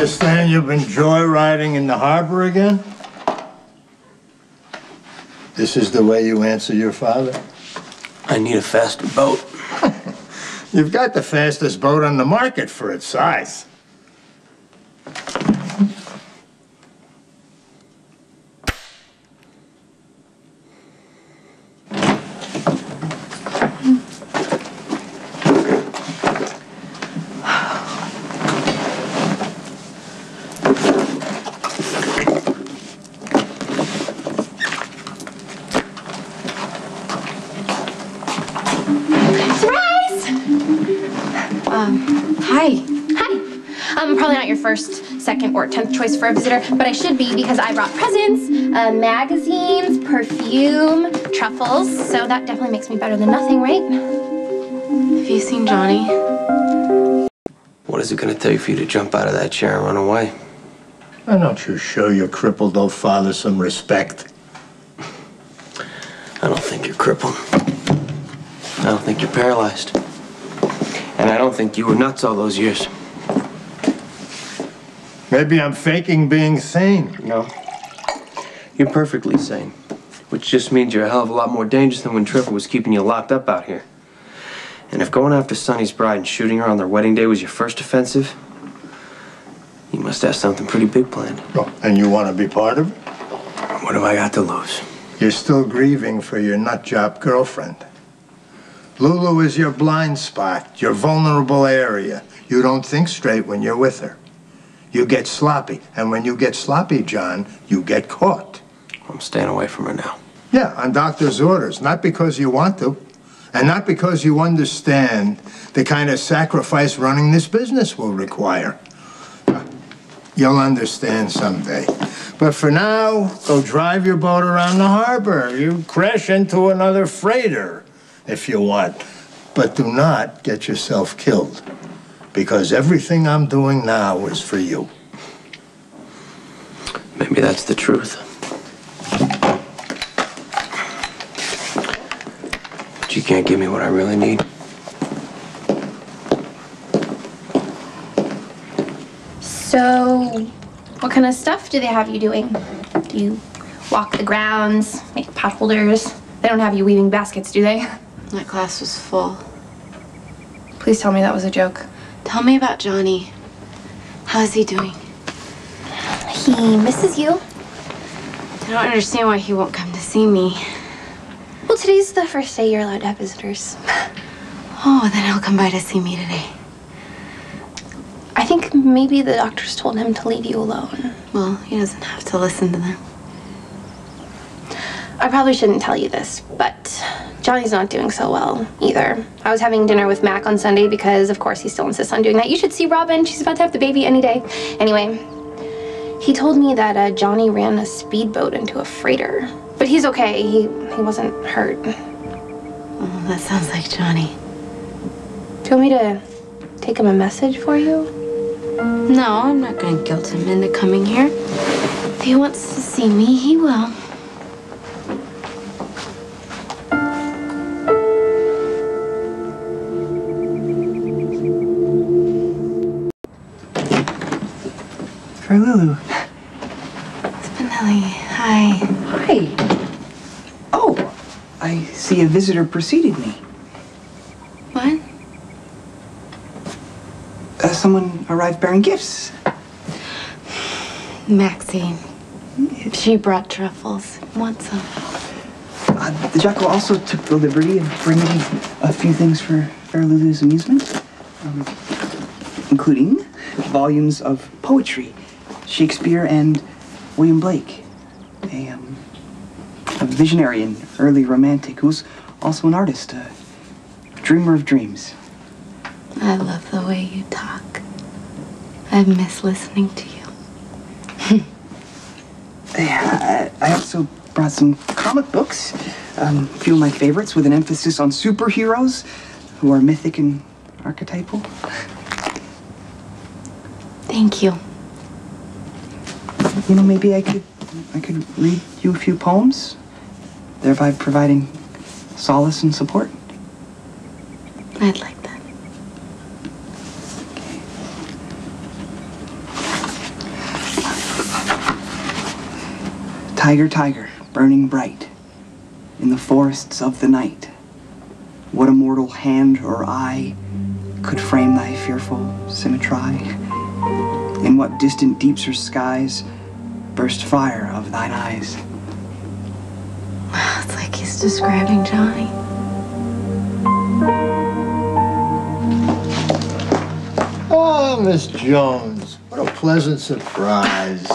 understand you've been joyriding in the harbor again? This is the way you answer your father? I need a faster boat. You've got the fastest boat on the market for its size. I'm probably not your first, second, or 10th choice for a visitor, but I should be because I brought presents, magazines, perfume, truffles, so that definitely makes me better than nothing, right? Have you seen Johnny? What is it going to take for you to jump out of that chair and run away? Why don't you show your crippled old father some respect? I don't think you're crippled. I don't think you're paralyzed. And I don't think you were nuts all those years. Maybe I'm faking being sane. No. You're perfectly sane. Which just means you're a hell of a lot more dangerous than when Trevor was keeping you locked up out here. And if going after Sonny's bride and shooting her on their wedding day was your first offensive, you must have something pretty big planned. Oh, and you want to be part of it? What have I got to lose? You're still grieving for your nutjob girlfriend. Lulu is your blind spot, your vulnerable area. You don't think straight when you're with her. You get sloppy, and when you get sloppy, John, you get caught. I'm staying away from her now. Yeah, on doctor's orders, not because you want to, and not because you understand the kind of sacrifice running this business will require. You'll understand someday. But for now, go drive your boat around the harbor. You crash into another freighter if you want. But do not get yourself killed, because everything I'm doing now is for you. Maybe that's the truth. But you can't give me what I really need. So, what kind of stuff do they have you doing? Do you walk the grounds, make pot holders? They don't have you weaving baskets, do they? That class was full. Please tell me that was a joke. Tell me about Johnny. How is he doing? He misses you. I don't understand why he won't come to see me. Well, today's the first day you're allowed to have visitors. Oh, then he'll come by to see me today. I think maybe the doctors told him to leave you alone. Well, he doesn't have to listen to them. I probably shouldn't tell you this, but Johnny's not doing so well either. I was having dinner with Mac on Sunday because, of course, he still insists on doing that. You should see Robin. She's about to have the baby any day. Anyway, he told me that Johnny ran a speedboat into a freighter. But he's okay. He wasn't hurt. Oh, that sounds like Johnny. Do you want me to take him a message for you? No, I'm not going to guilt him into coming here. If he wants to see me, he will. For Lulu. Spinelli, hi. Hi. Oh, I see a visitor preceded me. What? Someone arrived bearing gifts. Maxine. She brought truffles. Want some? The Jackal also took the liberty of bringing a few things for Fair Lulu's amusement, including volumes of poetry, Shakespeare and William Blake, a visionary and early romantic who's also an artist, a dreamer of dreams. I love the way you talk. I miss listening to you. Yeah, I also brought some comic books, a few of my favorites with an emphasis on superheroes who are mythic and archetypal. Thank you. You know, maybe I could read you a few poems, thereby providing solace and support. I'd like that. Tiger, tiger, burning bright in the forests of the night, what immortal hand or eye could frame thy fearful symmetry? In what distant deeps or skies burst fire of thine eyes? It's like he's describing Johnny. Oh, Miss Jones, what a pleasant surprise.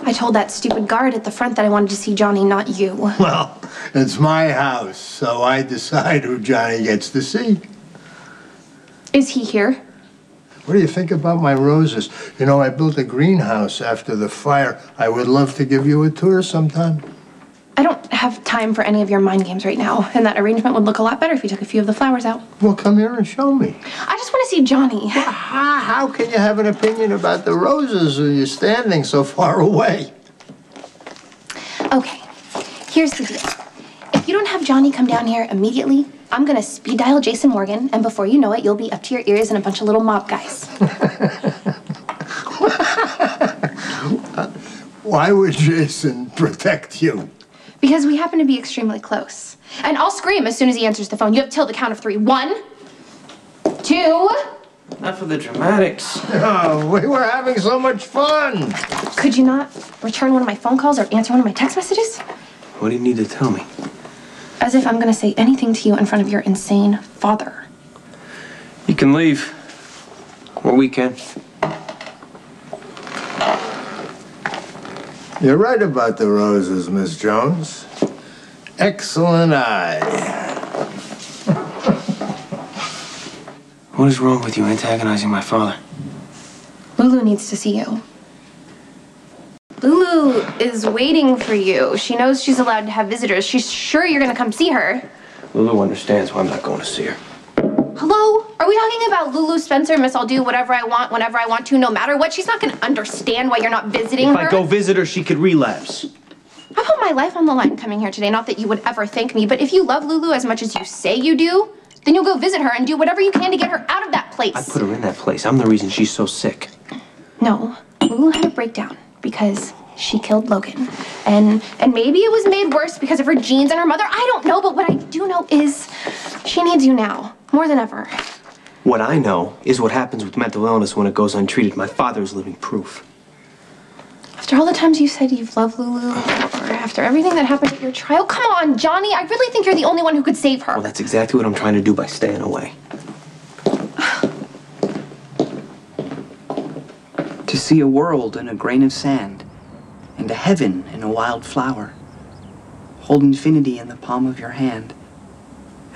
I told that stupid guard at the front that I wanted to see Johnny, not you. Well, it's my house, so I decide who Johnny gets to see. Is he here? What do you think about my roses? You know, I built a greenhouse after the fire. I would love to give you a tour sometime. I don't have time for any of your mind games right now, and that arrangement would look a lot better if you took a few of the flowers out. Well, come here and show me. I just want to see Johnny. How can you have an opinion about the roses when you're standing so far away? Okay, here's the deal. If you don't have Johnny come down here immediately, I'm gonna speed dial Jason Morgan, and before you know it, you'll be up to your ears in a bunch of little mob guys. Why would Jason protect you? Because we happen to be extremely close. And I'll scream as soon as he answers the phone. You have till the count of 3. 1, 2. Not for the dramatics. Oh, we were having so much fun. Could you not return one of my phone calls or answer one of my text messages? What do you need to tell me? As if I'm gonna say anything to you in front of your insane father. You can leave. Or we can. You're right about the roses, Miss Jones. Excellent eye. What is wrong with you antagonizing my father? Lulu needs to see you. Lulu is waiting for you. She knows she's allowed to have visitors. She's sure you're gonna come see her. Lulu understands why I'm not going to see her. Hello? Are we talking about Lulu Spencer, Miss I'll do whatever I want, whenever I want to, no matter what? She's not gonna understand why you're not visiting If her. I go visit her, she could relapse. I put my life on the line coming here today, not that you would ever thank me, but if you love Lulu as much as you say you do, then you'll go visit her and do whatever you can to get her out of that place. I put her in that place. I'm the reason she's so sick. No, Lulu had a breakdown because she killed Logan. And maybe it was made worse because of her genes and her mother. I don't know, but what I do know is she needs you now, more than ever. What I know is what happens with mental illness when it goes untreated. My father is living proof. After all the times you said you've loved Lulu, or after everything that happened at your trial, come on, Johnny, I really think you're the only one who could save her. Well, that's exactly what I'm trying to do by staying away. To see a world in a grain of sand, and a heaven in a wild flower. Hold infinity in the palm of your hand,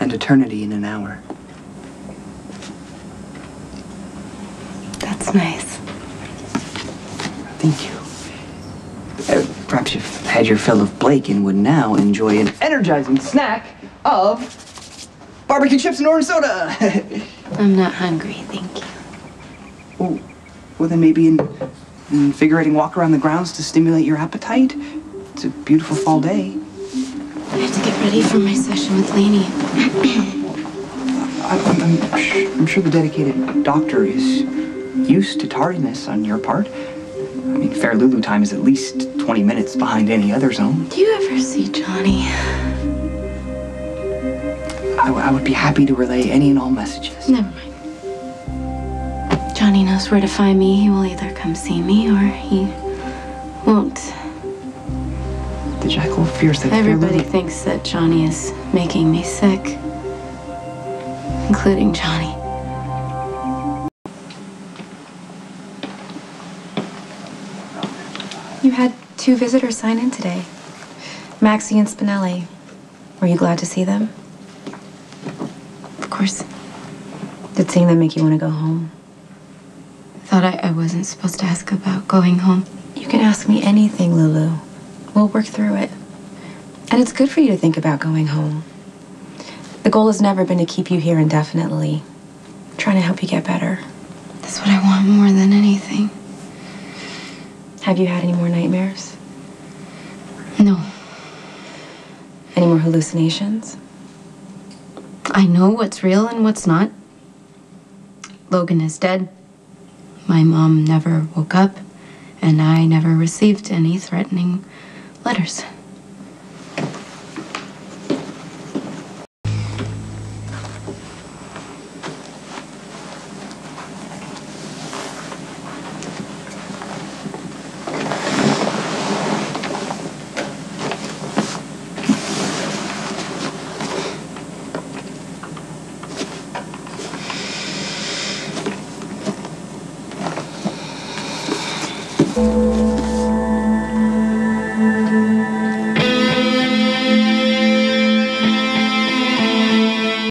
and eternity in an hour. That's nice. Thank you. Perhaps you've had your fill of Blake and would now enjoy an energizing snack of barbecue chips and orange soda. I'm not hungry, thank you. Well, then maybe an invigorating walk around the grounds to stimulate your appetite. It's a beautiful fall day. I have to get ready for my session with Lainey. I'm sure the dedicated doctor is used to tardiness on your part. I mean, fair Lulu time is at least 20 minutes behind any other zone. Do you ever see Johnny? I would be happy to relay any and all messages. Never mind. Johnny knows where to find me. He will either come see me or he won't. The jackal fears that Everybody fair Lulu... thinks that Johnny is making me sick, including Johnny. You had 2 visitors sign in today. Maxie and Spinelli. Were you glad to see them? Of course. Did seeing them make you want to go home? Thought I wasn't supposed to ask about going home. You can ask me anything, Lulu. We'll work through it. And it's good for you to think about going home. The goal has never been to keep you here indefinitely. I'm trying to help you get better. That's what I want more than anything. Have you had any more nightmares? No. Any more hallucinations? I know what's real and what's not. Logan is dead. My mom never woke up, and I never received any threatening Letters.